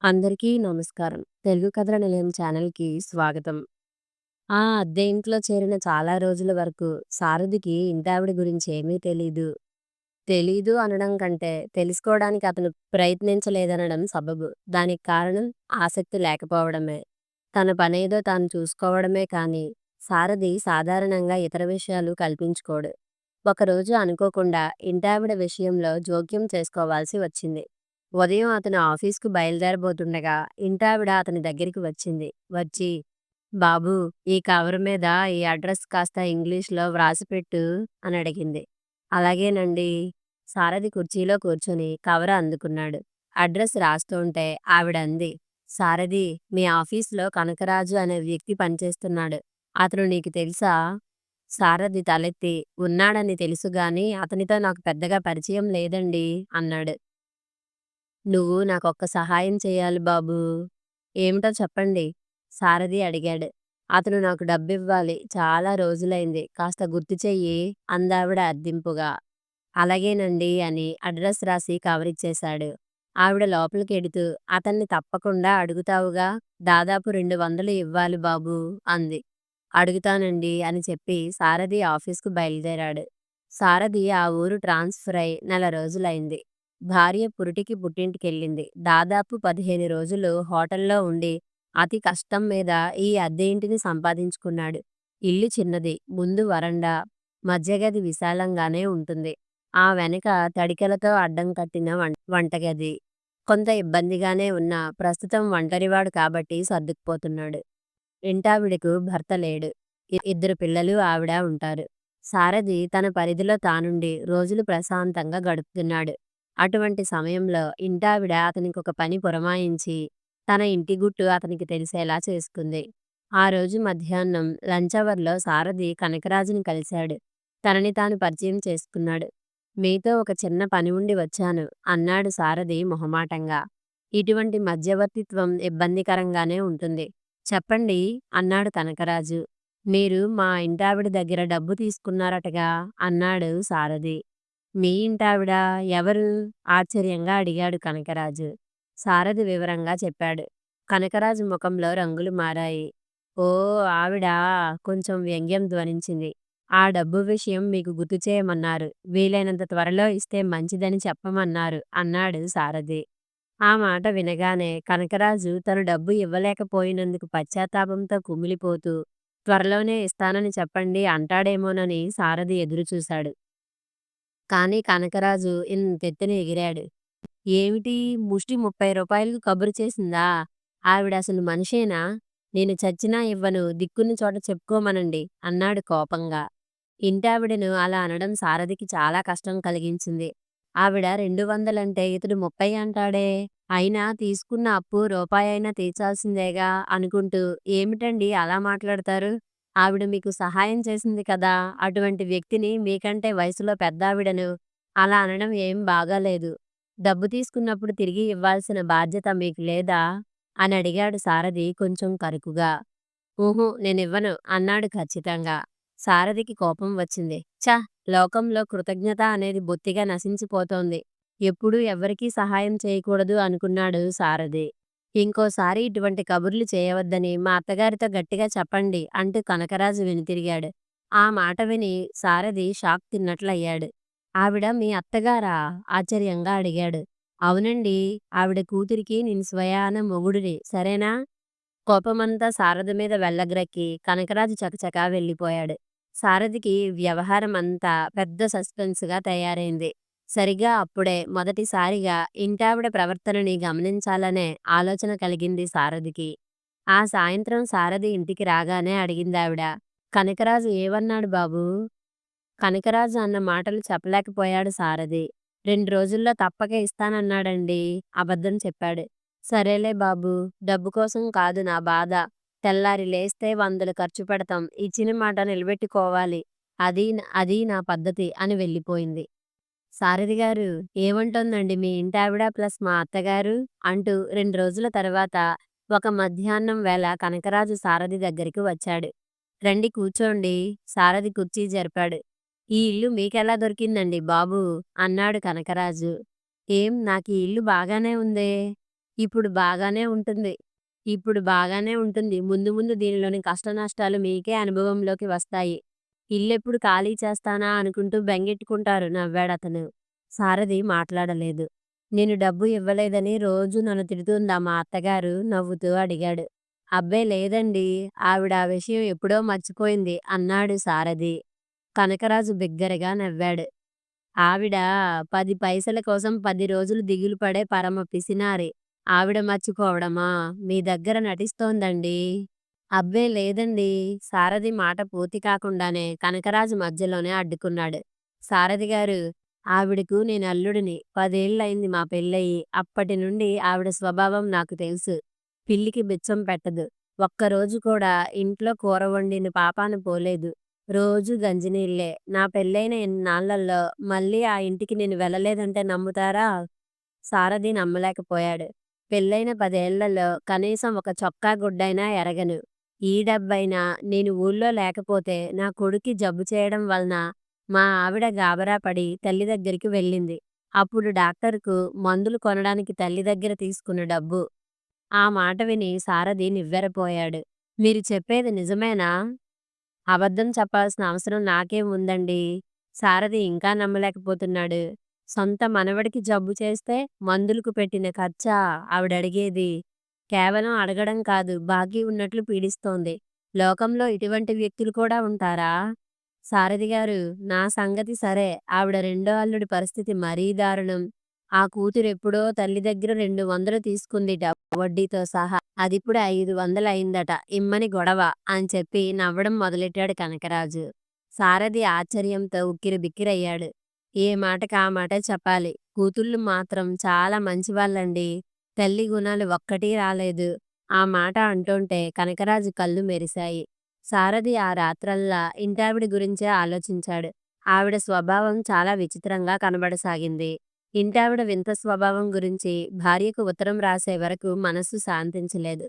అందరికీ నమస్కారం. తెలుగు కథల నిలయం ఛానల్‌కి స్వాగతం. అద్దె ఇంట్లో చేరిన చాలా రోజుల వరకు సారథికి ఇంటావిడ గురించి ఏమీ తెలీదు. తెలీదు అనడం కంటే తెలుసుకోవడానికి అతను ప్రయత్నించలేదనడం సబబు. దానికి కారణం ఆసక్తి లేకపోవడమే. తన పనేదో తాను చూసుకోవడమే కానీ, సారథి సాధారణంగా ఇతర విషయాలు కల్పించుకోడు. ఒకరోజు అనుకోకుండా ఇంటావిడ విషయంలో జోక్యం చేసుకోవాల్సి వచ్చింది. ఉదయం అతను ఆఫీస్‌కు బయలుదేరబోతుండగా ఇంటావిడ అతని దగ్గరికి వచ్చింది. వచ్చి, "బాబూ, ఈ కవర్ మీద ఈ అడ్రస్ కాస్త ఇంగ్లీష్‌లో వ్రాసిపెట్టు" అని అడిగింది. "అలాగేనండి." సారథి కుర్చీలో కూర్చొని కవర్ అందుకున్నాడు. అడ్రస్ రాస్తుంటే ఆవిడ అంది, "సారథి, మీ ఆఫీస్‌లో కనకరాజు అనే వ్యక్తి పనిచేస్తున్నాడు. అతను నీకు తెలుసా?" సారథి తలెత్తి, "ఉన్నాడని తెలుసు గాని అతనితో నాకు పెద్దగా పరిచయం లేదండి" అన్నాడు. "నువ్వు నాకొక్క సహాయం చెయ్యాలి బాబూ." "ఏమిటో చెప్పండి." సారథి అడిగాడు. "అతను నాకు డబ్బివ్వాలి. చాలా రోజులైంది. కాస్త గుర్తు చెయ్యి" అందావిడ అర్దింపుగా. "అలాగేనండి" అని అడ్రస్ రాసి కవరిచ్చేశాడు. ఆవిడ లోపలికెడుతూ, "అతన్ని తప్పకుండా అడుగుతావుగా? దాదాపు 200 ఇవ్వాలి బాబూ" అంది. "అడుగుతానండి" అని చెప్పి సారథి ఆఫీస్‌కు బయలుదేరాడు. సారథి ఆ ఊరు ట్రాన్స్‌ఫర్ అయి నెల రోజులైంది. భార్య పురిటికి పుట్టింటికెళ్ళింది. దాదాపు 15 రోజులు హోటల్లో ఉండి అతి కష్టం మీద ఈ అద్దె ఇంటిని సంపాదించుకున్నాడు. ఇల్లు చిన్నది. ముందు వరండా, మధ్యగది విశాలంగానే ఉంటుంది. ఆ వెనక తడికెలతో అడ్డం కట్టిన వంటగది. కొంత ఇబ్బందిగానే ఉన్నా ప్రస్తుతం ఒంటరివాడు కాబట్టి సర్దుకుపోతున్నాడు. ఇంటావిడకు భర్త లేడు. ఇద్దరు పిల్లలు, ఆవిడ ఉంటారు. సారథి తన పరిధిలో తానుండి రోజులు ప్రశాంతంగా గడుపుతున్నాడు. అటువంటి సమయంలో ఇంటావిడ అతనికొక పని పురమాయించి తన ఇంటి గుట్టు అతనికి తెలిసేలా చేసుకుంది. ఆ రోజు మధ్యాహ్నం లంచ్ అవర్‌లో సారథి కనకరాజుని కలిశాడు. తనని తాను పరిచయం చేసుకున్నాడు. "మీతో ఒక చిన్న పని ఉండి వచ్చాను" అన్నాడు సారథి మొహమాటంగా. ఇటువంటి మధ్యవర్తిత్వం ఇబ్బందికరంగానే ఉంటుంది. "చెప్పండి" అన్నాడు కనకరాజు. "మీరు మా ఇంటావిడ దగ్గర డబ్బు తీసుకున్నారటగా" అన్నాడు సారథి. "మీ ఇంటావిడ? ఎవరు?" ఆశ్చర్యంగా అడిగాడు కనకరాజు. సారథి వివరంగా చెప్పాడు. కనకరాజు ముఖంలో రంగులు మారాయి. "ఓ, ఆవిడా?" కొంచెం వ్యంగ్యం ధ్వనించింది. "ఆ డబ్బు విషయం మీకు గుర్తు చేయమన్నారు. వీలైనంత త్వరలో ఇస్తే మంచిదని చెప్పమన్నారు" అన్నాడు సారథి. ఆ మాట వినగానే కనకరాజు తను డబ్బు ఇవ్వలేకపోయినందుకు పశ్చాత్తాపంతో కుమిలిపోతూ, త్వరలోనే ఇస్తానని చెప్పండి అంటాడేమోనని సారథి ఎదురుచూశాడు. కానీ కనకరాజు ఇంతెత్తున ఎగిరాడు. "ఏమిటి, ముష్టి రూ. 30కు కబురు చేసిందా? ఆవిడసలు మనిషేనా? నేను చచ్చినా ఇవ్వను, దిక్కున్న చోట చెప్పుకోమనండి" అన్నాడు కోపంగా. ఇంటావిడను అలా అనడం సారథికి చాలా కష్టం కలిగించింది. ఆవిడ 200 ఇతడు 30 అంటాడే? అయినా తీసుకున్న అప్పు రూపాయైనా తీర్చాల్సిందేగా అనుకుంటూ, "ఏమిటండి అలా మాట్లాడతారు? ఆవిడ మీకు సహాయం చేసింది కదా! అటువంటి వ్యక్తిని, మీకంటే వయసులో పెద్దావిడను అలా అనడం ఏం బాగాలేదు. డబ్బు తీసుకున్నప్పుడు తిరిగి ఇవ్వాల్సిన బాధ్యత మీకు లేదా?" అని అడిగాడు సారథి కొంచెం కరుకుగా. "ఊహూ, నేనివ్వను" అన్నాడు ఖచ్చితంగా. సారథికి కోపం వచ్చింది. ఛ! లోకంలో కృతజ్ఞత అనేది బొత్తిగా నశించిపోతోంది. ఎప్పుడూ ఎవ్వరికీ సహాయం చేయకూడదు అనుకున్నాడు సారథి. "ఇంకోసారి ఇటువంటి కబుర్లు చేయవద్దని మా అత్తగారితో గట్టిగా చెప్పండి" అంటూ కనకరాజు వెనుతిరిగాడు. ఆ మాట విని సారథి షాక్ తిన్నట్లయ్యాడు. "ఆవిడ మీ అత్తగారా?" ఆశ్చర్యంగా అడిగాడు. "అవునండి. ఆవిడ కూతురికి నేను స్వయాన మొగుడిని. సరేనా?" కోపమంతా సారథి మీద వెళ్ళగ్రక్కి కనకరాజు చకచకా వెళ్ళిపోయాడు. సారథికి వ్యవహారం అంతా పెద్ద సస్పెన్స్‌గా తయారైంది. సరిగ్గా అప్పుడే మొదటిసారిగా ఇంటావిడ ప్రవర్తనని గమనించాలనే ఆలోచన కలిగింది సారథికి. ఆ సాయంత్రం సారథి ఇంటికి రాగానే అడిగిందావిడ, "కనకరాజు ఏవన్నాడు బాబూ?" కనకరాజు అన్న మాటలు చెప్పలేకపోయాడు సారథి. 2 రోజుల్లో తప్పక ఇస్తానన్నాడండి అబద్ధం చెప్పాడు. "సరేలే బాబూ, డబ్బు కోసం కాదు నా బాధ. తెల్లారి లేస్తే 100 ఖర్చు పెడతాం. ఇచ్చిన మాట నిలబెట్టుకోవాలి. అది నా పద్ధతి" అని వెళ్ళిపోయింది. "సారథి గారు, ఏమంటోందండి మీ ఇంటావిడ ప్లస్ మా అత్తగారు" అంటూ 2 రోజుల తర్వాత ఒక మధ్యాహ్నం వేళ కనకరాజు సారథి దగ్గరికి వచ్చాడు. "రండి కూర్చోండి" సారథి కుర్చీ జరిపాడు. "ఈ ఇల్లు మీకెలా దొరికిందండి బాబూ" అన్నాడు కనకరాజు. "ఏం, నాకీ ఇల్లు బాగానే ఉందే" ఇప్పుడు బాగానే ఉంటుంది. ఇప్పుడు బాగానే ఉంటుంది. ముందు ముందు దీనిలోని కష్టనష్టాలు మీకే అనుభవంలోకి వస్తాయి. ఇల్లెప్పుడు ఖాళీ చేస్తానా అనుకుంటూ బెంగెట్టుకుంటారు నవ్వాడతను. సారథి మాట్లాడలేదు. నేను డబ్బు ఇవ్వలేదని రోజూ నన్ను తిడుతుందా మా అత్తగారు నవ్వుతూ అడిగాడు. అబ్బే లేదండీ. ఆవిడ ఆ విషయం ఎప్పుడో మర్చిపోయింది అన్నాడు సారథి. కనకరాజు బిగ్గరగా నవ్వాడు. ఆవిడ 10 పైసల కోసం 10 రోజులు దిగులు పడే పరమ పిసినారి. ఆవిడ మర్చిపోవడమా? మీ దగ్గర నటిస్తోందండీ. అబ్బే లేదండీ. సారథి మాట పూర్తి కాకుండానే కనకరాజు మధ్యలోనే అడ్డుకున్నాడు. సారథి గారు, ఆవిడకు నేను అల్లుడిని. 10 ఏళ్లయింది మా పెళ్ళయి. అప్పటి నుండి ఆవిడ స్వభావం నాకు తెలుసు. పిల్లికి బిచ్చం పెట్టదు. ఒక్కరోజు కూడా ఇంట్లో కూర వండిన పాపాన పోలేదు. రోజూ గంజినీళ్ళే. నా పెళ్ళైన ఇన్నాళ్లలో మళ్ళీ ఆ ఇంటికి నేను వెళ్ళలేదంటే నమ్ముతారా? సారథి నమ్మలేకపోయాడు. పెళ్ళైన 10 ఏళ్లలో కనీసం ఒక చొక్కా గుడ్డైనా ఎరగను. ఈ డబ్బైనా నేను ఊళ్ళో లేకపోతే నా కొడుక్కి జబ్బు చేయడం వలన మా ఆవిడ గాబరా పడి తల్లి దగ్గరికి వెళ్ళింది. అప్పుడు డాక్టరుకు మందులు కొనడానికి తల్లి దగ్గర తీసుకున్న డబ్బు. ఆ మాట విని సారథి నివ్వెరపోయాడు. మీరు చెప్పేది నిజమేనా? అబద్ధం చెప్పాల్సిన అవసరం నాకేం ఉందండి? సారథి ఇంకా నమ్మలేకపోతున్నాడు. సొంత మనవడికి జబ్బు చేస్తే మందులకు పెట్టిన ఖర్చా ఆవిడడిగేది? కేవలం అడగడం కాదు, బాకీ ఉన్నట్లు పీడిస్తోంది. లోకంలో ఇటువంటి వ్యక్తులు కూడా ఉంటారా? సారథి గారు, నా సంగతి సరే. ఆవిడ రెండో అల్లుడి పరిస్థితి మరీ దారుణం. ఆ కూతురెప్పుడో తల్లి దగ్గర 200 తీసుకుందిట వడ్డీతో సహా. అదిప్పుడు 500 అయిందట. ఇమ్మని గొడవ అని చెప్పి నవ్వడం మొదలెట్టాడు కనకరాజు. సారథి ఆశ్చర్యంతో ఉక్కిరిబిక్కిరయ్యాడు. ఏ మాటకి ఆ మాటే చెప్పాలి. కూతుళ్ళు మాత్రం చాలా మంచివాళ్ళండి. తల్లి గుణాలు ఒక్కటీ రాలేదు. ఆ మాట అంటుంటే కనకరాజు కళ్ళు మెరిశాయి. సారథి ఆ రాత్రల్లా ఇంటావిడ గురించే ఆలోచించాడు. ఆవిడ స్వభావం చాలా విచిత్రంగా కనబడసాగింది. ఇంటావిడ వింత స్వభావం గురించి భార్యకు ఉత్తరం రాసే వరకు మనస్సు శాంతించలేదు.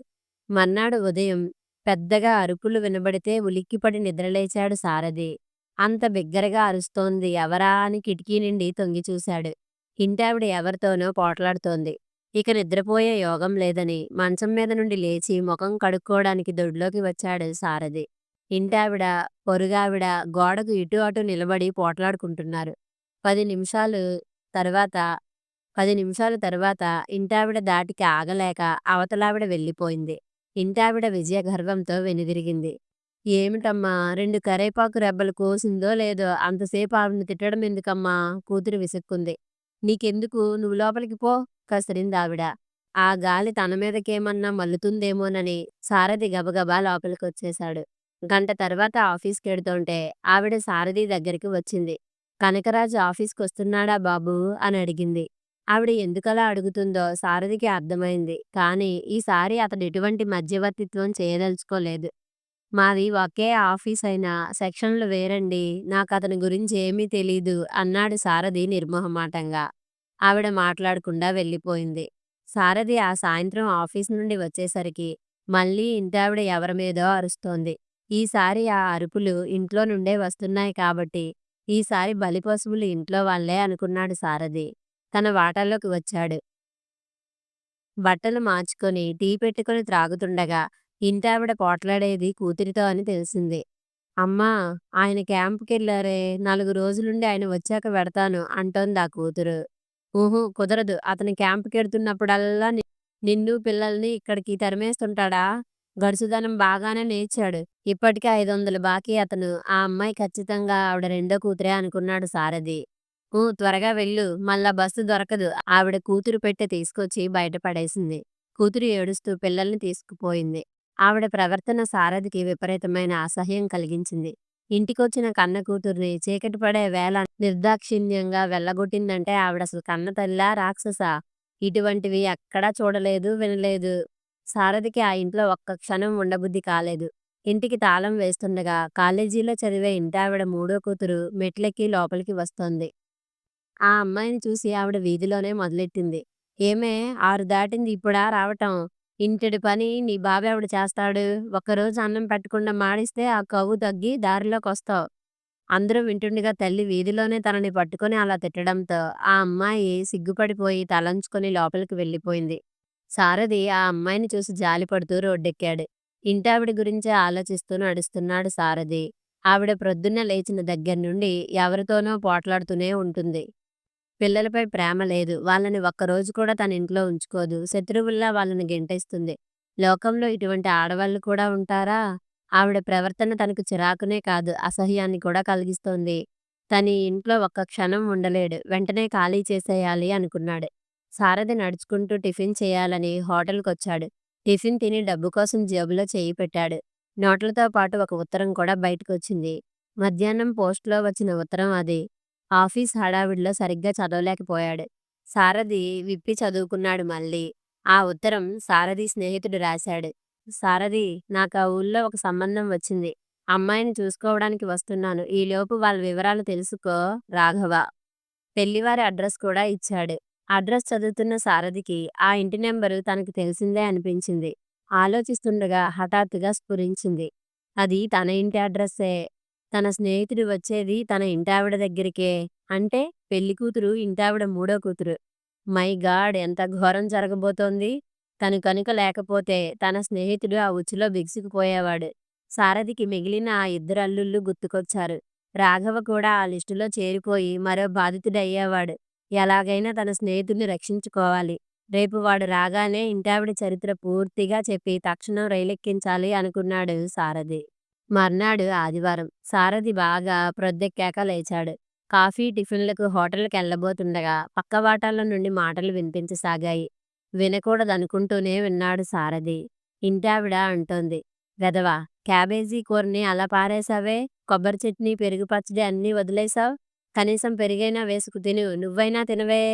మర్నాడు ఉదయం పెద్దగా అరుపులు వినబడితే ఉలిక్కిపడి నిద్రలేచాడు సారథి. అంత బిగ్గరగా అరుస్తోంది ఎవరా అని కిటికీ నుండి తొంగిచూశాడు. ఇంటావిడ ఎవరితోనో పోట్లాడుతోంది. ఇక నిద్రపోయే యోగం లేదని మంచం మీద నుండి లేచి ముఖం కడుక్కోవడానికి దొడ్లోకి వచ్చాడు సారథి. ఇంటావిడ, పొరుగావిడ గోడకు ఇటు అటు నిలబడి పోట్లాడుకుంటున్నారు. 10 నిమిషాలు తర్వాత 10 నిమిషాల తరువాత ఇంటావిడ దాటికి ఆగలేక అవతలావిడ వెళ్ళిపోయింది. ఇంటావిడ విజయగర్వంతో వెనుదిరిగింది. ఏమిటమ్మా, 2 కరేపాకు రెబ్బలు కోసిందో లేదో అంతసేపు ఆవిడని తిట్టడం ఎందుకమ్మా? కూతురు విసుక్కుంది. నీకెందుకు? నువ్వు లోపలికి పో కసిరిందావిడ. ఆ గాలి తన మీదకేమన్నా మల్లుతుందేమోనని సారథి గబగబా లోపలికొచ్చేశాడు. గంట తర్వాత ఆఫీస్‌కెడుతోంటే ఆవిడ సారథి దగ్గరికి వచ్చింది. కనకరాజు ఆఫీస్‌కొస్తున్నాడా బాబూ అని అడిగింది. ఆవిడ ఎందుకలా అడుగుతుందో సారథికి అర్థమైంది. కానీ ఈసారి అతడు ఎటువంటి మధ్యవర్తిత్వం చేయదలుచుకోలేదు. మాది ఒకే ఆఫీసయినా సెక్షన్లు వేరండి. నాకతని గురించి ఏమీ తెలీదు అన్నాడు సారథి నిర్మొహమాటంగా. ఆవిడ మాట్లాడకుండా వెళ్ళిపోయింది. సారథి ఆ సాయంత్రం ఆఫీస్ నుండి వచ్చేసరికి మళ్ళీ ఇంటావిడ ఎవరిమీదో అరుస్తోంది. ఈసారి ఆ అరుపులు ఇంట్లో నుండే వస్తున్నాయి కాబట్టి ఈసారి బలిపశువులు ఇంట్లో వాళ్ళే అనుకున్నాడు సారథి. తన వాటాలోకి వచ్చాడు. బట్టలు మార్చుకొని టీ పెట్టుకొని త్రాగుతుండగా ఇంటావిడ పోట్లాడేది కూతురితో అని తెలిసింది. అమ్మా, ఆయన క్యాంపుకెళ్ళారే, 4 రోజులుండి ఆయన వచ్చాక వెడతాను అంటోందా కూతురు. ఊహూ, కుదరదు. అతను క్యాంపుకెడుతున్నప్పుడల్లా నిన్ను పిల్లల్ని ఇక్కడికి తరిమేస్తుంటాడా? గడుసుదనం బాగానే నేర్చాడు. ఇప్పటికే 500 బాకీ అతను. ఆ అమ్మాయి ఖచ్చితంగా ఆవిడ రెండో కూతురే అనుకున్నాడు సారథి. త్వరగా వెళ్ళు, మళ్ళా బస్సు దొరకదు. ఆవిడ కూతురు పెట్టె తీసుకొచ్చి బయట పడేసింది. కూతురు ఏడుస్తూ పిల్లల్ని తీసుకుపోయింది. ఆవిడ ప్రవర్తన సారథికి విపరీతమైన అసహ్యం కలిగించింది. ఇంటికొచ్చిన కన్న కూతుర్ని చీకటి పడే వేళ నిర్దాక్షిణ్యంగా వెళ్ళగొట్టిందంటే ఆవిడసలు కన్న తల్లా, రాక్షసా? ఇటువంటివి ఎక్కడా చూడలేదు, వినలేదు. సారథికి ఆ ఇంట్లో ఒక్క క్షణం ఉండబుద్ధి కాలేదు. ఇంటికి తాళం వేస్తుండగా కాలేజీలో చదివే ఇంటావిడ మూడో కూతురు మెట్లెక్కి లోపలికి వస్తోంది. ఆ అమ్మాయిని చూసి ఆవిడ వీధిలోనే మొదలెట్టింది. ఏమే, 6 దాటింది, ఇప్పుడా రావటం? ఇంటెడు పని నీ బాబెవడు చేస్తాడు? ఒక్కరోజు అన్నం పెట్టకుండా మాడిస్తే ఆ కవ్వు తగ్గి దారిలోకొస్తావ్. అందరూ వింటుండగా తల్లి వీధిలోనే తనని పట్టుకొని అలా తిట్టడంతో ఆ అమ్మాయి సిగ్గుపడిపోయి తలంచుకొని లోపలికి వెళ్ళిపోయింది. సారథి ఆ అమ్మాయిని చూసి జాలిపడుతూ రోడ్డెక్కాడు. ఇంటావిడ గురించే ఆలోచిస్తూ నడుస్తున్నాడు సారథి. ఆవిడ ప్రొద్దున్నే లేచిన దగ్గర్నుండి ఎవరితోనో పోట్లాడుతూనే ఉంటుంది. పిల్లలపై ప్రేమ లేదు. వాళ్ళని ఒక్కరోజు కూడా తన ఇంట్లో ఉంచుకోదు. శత్రువుల్లా వాళ్ళని గెంటేస్తుంది. లోకంలో ఇటువంటి ఆడవాళ్ళు కూడా ఉంటారా? ఆవిడ ప్రవర్తన తనకు చిరాకునే కాదు, అసహ్యాన్ని కూడా కలిగిస్తోంది. తనీ ఇంట్లో ఒక్క క్షణం ఉండలేడు. వెంటనే ఖాళీ చేసేయాలి అనుకున్నాడు. సారథి నడుచుకుంటూ టిఫిన్ చేయాలని హోటల్‌కొచ్చాడు. టిఫిన్ తిని డబ్బు కోసం జేబులో చెయ్యి పెట్టాడు. నోట్లతో పాటు ఒక ఉత్తరం కూడా బయటకొచ్చింది. మధ్యాహ్నం పోస్టులో వచ్చిన ఉత్తరం అది. ఆఫీస్ హడావిడిలో సరిగ్గా చదవలేకపోయాడు. సారథి విప్పి చదువుకున్నాడు మళ్ళీ. ఆ ఉత్తరం సారథి స్నేహితుడు రాశాడు. సారథి, నాకా ఊళ్ళో ఒక సంబంధం వచ్చింది. అమ్మాయిని చూసుకోవడానికి వస్తున్నాను. ఈలోపు వాళ్ళ వివరాలు తెలుసుకో రాఘవ. పెళ్లివారి అడ్రస్ కూడా ఇచ్చాడు. అడ్రస్ చదువుతున్న సారథికి ఆ ఇంటి నెంబరు తనకు తెలిసిందే అనిపించింది. ఆలోచిస్తుండగా హఠాత్తుగా స్ఫురించింది. అది తన ఇంటి అడ్రస్సే. తన స్నేహితుడు వచ్చేది తన ఇంటావిడ దగ్గరికే. అంటే పెళ్లికూతురు ఇంటావిడ మూడో కూతురు. My God! ఎంత ఘోరం జరగబోతోంది? తను కనుక లేకపోతే తన స్నేహితుడు ఆ ఉచ్చులో బిగుసుకుపోయేవాడు. సారథికి మిగిలిన ఆ ఇద్దరు అల్లుళ్ళు గుర్తుకొచ్చారు. రాఘవ కూడా ఆ లిస్టులో చేరిపోయి మరో బాధితుడయ్యేవాడు. ఎలాగైనా తన స్నేహితుడిని రక్షించుకోవాలి. రేపు వాడు రాగానే ఇంటావిడ చరిత్ర పూర్తిగా చెప్పి తక్షణం రైలెక్కించాలి అనుకున్నాడు సారథి. మర్నాడు ఆదివారం. సారథి బాగా ప్రొద్దెక్కాక లేచాడు. కాఫీ, టిఫిన్‌లకు హోటల్‌కెళ్ళబోతుండగా పక్క వాటాల్లో నుండి మాటలు వినిపించసాగాయి. వినకూడదనుకుంటూనే విన్నాడు సారథి. ఇంటావిడ అంటోంది. "వెధవ! క్యాబేజీ కూరని అలా పారేశావే? కొబ్బరి చట్నీ, పెరుగు పచ్చడి అన్నీ వదిలేశావ్. కనీసం పెరుగైనా వేసుకు తిను. నువ్వైనా తినవే."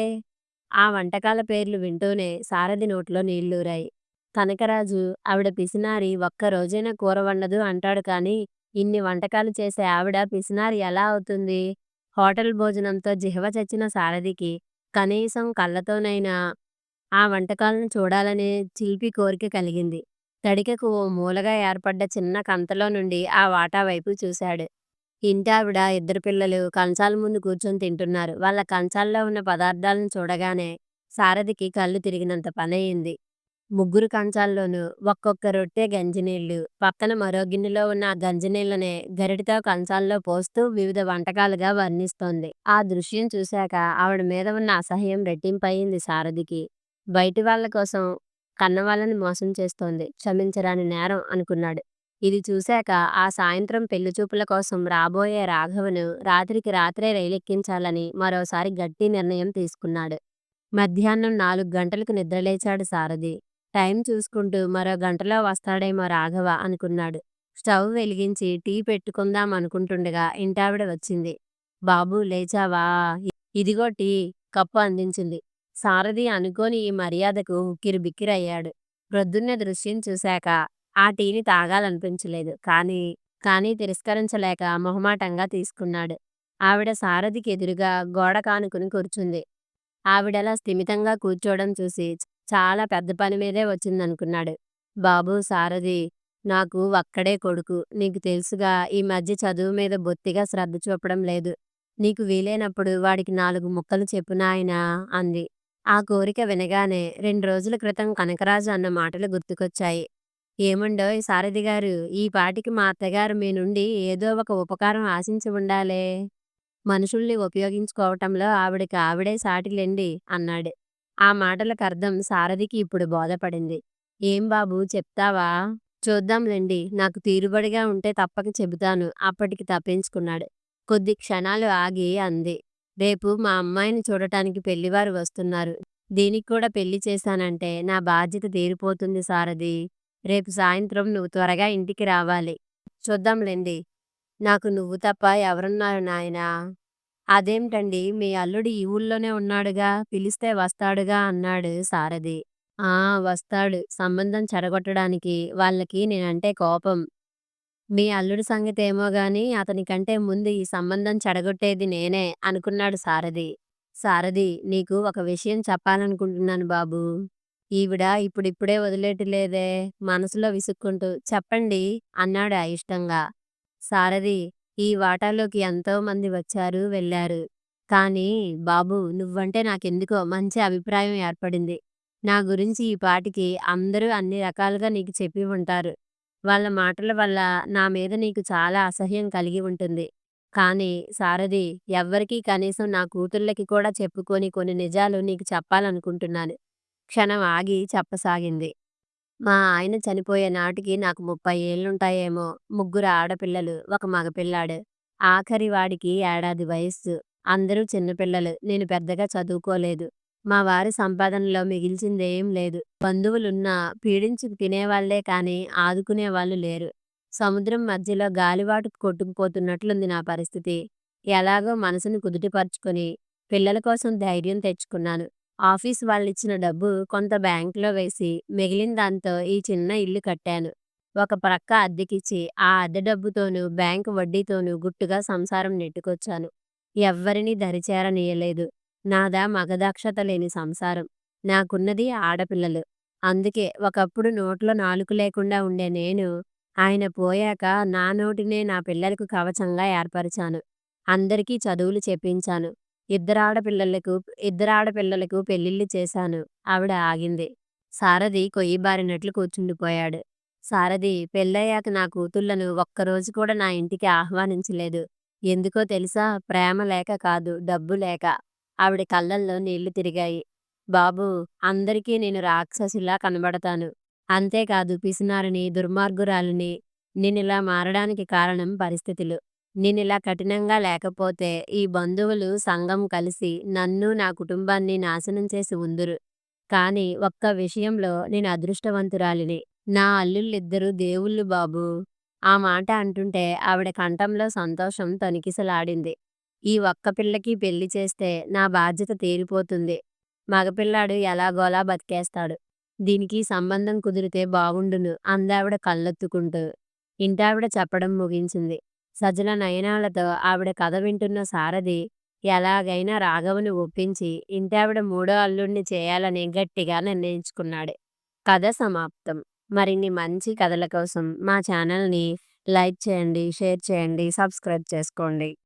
ఆ వంటకాల పేర్లు వింటూనే సారథి నోట్లో నీళ్లూరాయి. కనకరాజు, ఆవిడ పిసినారి, ఒక్క రోజైనా కూర వండదు అంటాడు కానీ, ఇన్ని వంటకాలు చేసే ఆవిడ పిసినారి ఎలా అవుతుంది? హోటల్ భోజనంతో జిహ్వ చచ్చిన సారథికి కనీసం కళ్ళతోనైనా ఆ వంటకాలను చూడాలనే చిలిపి కోరిక కలిగింది. తడికెకు ఓ మూలగా ఏర్పడ్డ చిన్న కంతలో నుండి ఆ వాటా వైపు చూశాడు. ఇంటావిడ, ఇద్దరు పిల్లలు కంచాల ముందు కూర్చొని తింటున్నారు. వాళ్ళ కంచాల్లో ఉన్న పదార్థాలను చూడగానే సారథికి కళ్ళు తిరిగినంత పనయింది. ముగ్గురు కంచాల్లోనూ ఒక్కొక్క రొట్టె గంజినీళ్ళు, పక్కన మరో గిన్నెలో ఉన్న ఆ గంజినీళ్ళనే గరిటెతో కంచాల్లో పోస్తూ వివిధ వంటకాలుగా వర్ణిస్తోంది. ఆ దృశ్యం చూశాక ఆవిడ మీద ఉన్న అసహ్యం రెట్టింపయింది సారథికి. బయటి వాళ్ళ కోసం కన్నవాళ్ళని మోసం చేస్తోంది. క్షమించరాని నేరం అనుకున్నాడు. ఇది చూశాక ఆ సాయంత్రం పెళ్లిచూపుల కోసం రాబోయే రాఘవను రాత్రికి రాత్రే రైలెక్కించాలని మరోసారి గట్టి నిర్ణయం తీసుకున్నాడు. మధ్యాహ్నం 4 గంటలకు నిద్రలేచాడు సారథి. టైం చూసుకుంటూ మరో గంటలో వస్తాడేమో రాఘవ అనుకున్నాడు. స్టవ్ వెలిగించి టీ పెట్టుకుందాం అనుకుంటుండగా ఇంటావిడ వచ్చింది. బాబూ, లేచావా? ఇదిగో టీ. కప్పు అందించింది. సారథి అనుకోని ఈ మర్యాదకు ఉక్కిరిబిక్కిరయ్యాడు. ప్రొద్దున్నే దృశ్యం చూశాక ఆ టీని తాగాలనిపించలేదు. కానీ తిరస్కరించలేక మొహమాటంగా తీసుకున్నాడు. ఆవిడ సారథికి ఎదురుగా గోడ కానుకుని కూర్చుంది. ఆవిడలా స్థిమితంగా కూర్చోవడం చూసి చాలా పెద్ద పని మీదే వచ్చిందనుకున్నాడు. బాబూ సారథి, నాకు ఒక్కడే కొడుకు. నీకు తెలుసుగా, ఈ మధ్య చదువు మీద బొత్తిగా శ్రద్ధ చూపడం లేదు. నీకు వీలైనప్పుడు వాడికి 4 ముక్కలు చెప్పు నాయనా అంది. ఆ కోరిక వినగానే 2 రోజుల క్రితం కనకరాజు అన్న మాటలు గుర్తుకొచ్చాయి. ఏమండోయ్ సారథిగారు, ఈ పాటికి మా అత్తగారు మీ నుండి ఏదో ఒక ఉపకారం ఆశించి ఉండాలే. మనుషుల్ని ఉపయోగించుకోవటంలో ఆవిడకి ఆవిడే సాటిలెండి అన్నాడు. ఆ మాటలకర్థం సారథికి ఇప్పుడు బోధపడింది. ఏం బాబూ, చెప్తావా? చూద్దాంలెండి. నాకు తీరుబడిగా ఉంటే తప్పక చెబుతాను అప్పటికి తప్పించుకున్నాడు. కొద్ది క్షణాలు ఆగి అంది. రేపు మా అమ్మాయిని చూడటానికి పెళ్లివారు వస్తున్నారు. దీనికి కూడా పెళ్లి చేశానంటే నా బాధ్యత తీరిపోతుంది సారథి. రేపు సాయంత్రం నువ్వు త్వరగా ఇంటికి రావాలి. చూద్దాంలెండి. నాకు నువ్వు తప్ప ఎవరున్నారు నాయనా? అదేంటండి, మీ అల్లుడు ఈ ఊళ్ళోనే ఉన్నాడుగా, పిలిస్తే వస్తాడుగా అన్నాడు సారథి. ఆ, వస్తాడు. సంబంధం చెడగొట్టడానికి వాళ్ళకి నేనంటే కోపం. మీ అల్లుడి సంగతేమో గాని అతనికంటే ముందు ఈ సంబంధం చెడగొట్టేది నేనే అనుకున్నాడు సారథి. సారథి, నీకు ఒక విషయం చెప్పాలనుకుంటున్నాను బాబూ. ఈవిడ ఇప్పుడిప్పుడే వదిలేయట్లేదే మనసులో విసుక్కుంటూ. చెప్పండి అన్నాడు అయిష్టంగా. సారథి, ఈ వాటాలోకి ఎంతో మంది వచ్చారు, వెళ్ళారు. కానీ బాబూ, నువ్వంటే నాకెందుకో మంచి అభిప్రాయం ఏర్పడింది. నా గురించి ఈ పాటికి అందరూ అన్ని రకాలుగా నీకు చెప్పి ఉంటారు. వాళ్ళ మాటల వల్ల నా మీద నీకు చాలా అసహ్యం కలిగి ఉంటుంది. కానీ సారథి, ఎవ్వరికీ కనీసం నా కూతుళ్ళకి కూడా చెప్పుకోని కొన్ని నిజాలు నీకు చెప్పాలనుకుంటున్నాను. క్షణం ఆగి చెప్పసాగింది. మా ఆయన చనిపోయే నాటికి నాకు 30 ఏళ్లుంటాయేమో. ముగ్గురు ఆడపిల్లలు, ఒక మగపిల్లాడు. ఆఖరి వాడికి ఏడాది వయస్సు. అందరూ చిన్నపిల్లలు. నేను పెద్దగా చదువుకోలేదు. మా వారి సంపాదనలో మిగిల్చిందేం లేదు. బంధువులున్నా పీడించుకు తినేవాళ్లే కానీ ఆదుకునేవాళ్ళు లేరు. సముద్రం మధ్యలో గాలివాటుకు కొట్టుకుపోతున్నట్లుంది నా పరిస్థితి. ఎలాగో మనసుని కుదుటపరుచుకొని పిల్లల కోసం ధైర్యం తెచ్చుకున్నాను. ఆఫీస్ వాళ్ళిచ్చిన డబ్బు కొంత బ్యాంకులో వేసి మిగిలిన దాంతో ఈ చిన్న ఇల్లు కట్టాను. ఒక ప్రక్క అద్దెకిచ్చి ఆ అద్దె డబ్బుతోనూ బ్యాంకు వడ్డీతోనూ గుట్టుగా సంసారం నెట్టుకొచ్చాను. ఎవ్వరినీ దరిచేరనీయలేదు. నాదా మగదక్షత లేని సంసారం. నాకున్నది ఆడపిల్లలు. అందుకే ఒకప్పుడు నోట్లో నాలుక లేకుండా ఉండే నేను ఆయన పోయాక నా నోటినే నా పిల్లలకు కవచంగా ఏర్పరిచాను. అందరికీ చదువులు చెప్పించాను. ఇద్దరాడపిల్లలకు పెళ్ళిళ్ళు చేశాను. ఆవిడ ఆగింది. సారథి కొయ్యబారినట్లు కూర్చుండిపోయాడు. సారథి, పెళ్ళయ్యాక నా కూతుళ్ళను ఒక్కరోజు కూడా నా ఇంటికి ఆహ్వానించలేదు. ఎందుకో తెలుసా? ప్రేమ లేక కాదు, డబ్బు లేక. ఆవిడ కళ్ళల్లో నీళ్లు తిరిగాయి. బాబూ, అందరికీ నేను రాక్షసిలా కనబడతాను. అంతేకాదు పిసినారిని, దుర్మార్గురాలిని. నేనిలా మారడానికి కారణం పరిస్థితులు. నేనిలా కఠినంగా లేకపోతే ఈ బంధువులు సంఘం కలిసి నన్ను, నా కుటుంబాన్ని నాశనం చేసి ఉందురు. కానీ ఒక్క విషయంలో నేను అదృష్టవంతురాలిని. నా అల్లుళ్ళిద్దరూ దేవుళ్ళు బాబూ. ఆ మాట అంటుంటే ఆవిడ కంఠంలో సంతోషం తొణికిసలాడింది. ఈ ఒక్క పిల్లకి పెళ్లి చేస్తే నా బాధ్యత తీరిపోతుంది. మగపిల్లాడు ఎలాగోలా బతికేస్తాడు. దీనికి సంబంధం కుదిరితే బావుండును అందావిడ కళ్ళొత్తుకుంటూ. ఇంటావిడ చెప్పడం ముగించింది. సజల నయనాలతో ఆవిడ కథ వింటున్న సారథి ఎలాగైనా రాఘవను ఒప్పించి ఇంటావిడ మూడో అల్లుణ్ణి చేయాలని గట్టిగా నిర్ణయించుకున్నాడు. కథ సమాప్తం. మరిన్ని మంచి కథల కోసం మా ఛానల్ని లైక్ చేయండి, షేర్ చేయండి, సబ్స్క్రైబ్ చేసుకోండి.